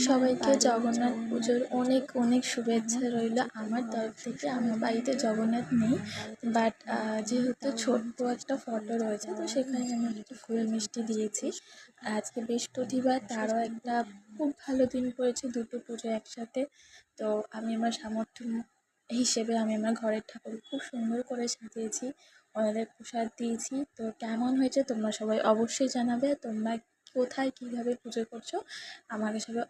সবাইকে জগন্নাথ পুজোর অনেক অনেক শুভেচ্ছা রইল আমার তরফ থেকে। আমার বাড়িতে জগন্নাথ নেই, বাট যেহেতু ছোট্ট একটা ফটো রয়েছে, তো সেখানে আমি কিছু ফুল মিষ্টি দিয়েছি। আজকে বৃহস্পতিবার, তারও একটা খুব ভালো দিন পড়েছে, দুটো পুজো একসাথে। তো আমি আমার সামর্থ্য হিসেবে আমি আমার ঘরের ঠাকুর খুব সুন্দর করে সাজিয়েছি, ওনাদের প্রসাদ দিয়েছি। তো কেমন হয়েছে তোমরা সবাই অবশ্যই জানাবে। তোমরা কোথায় কীভাবে পুজো করছো আমাকে সবাই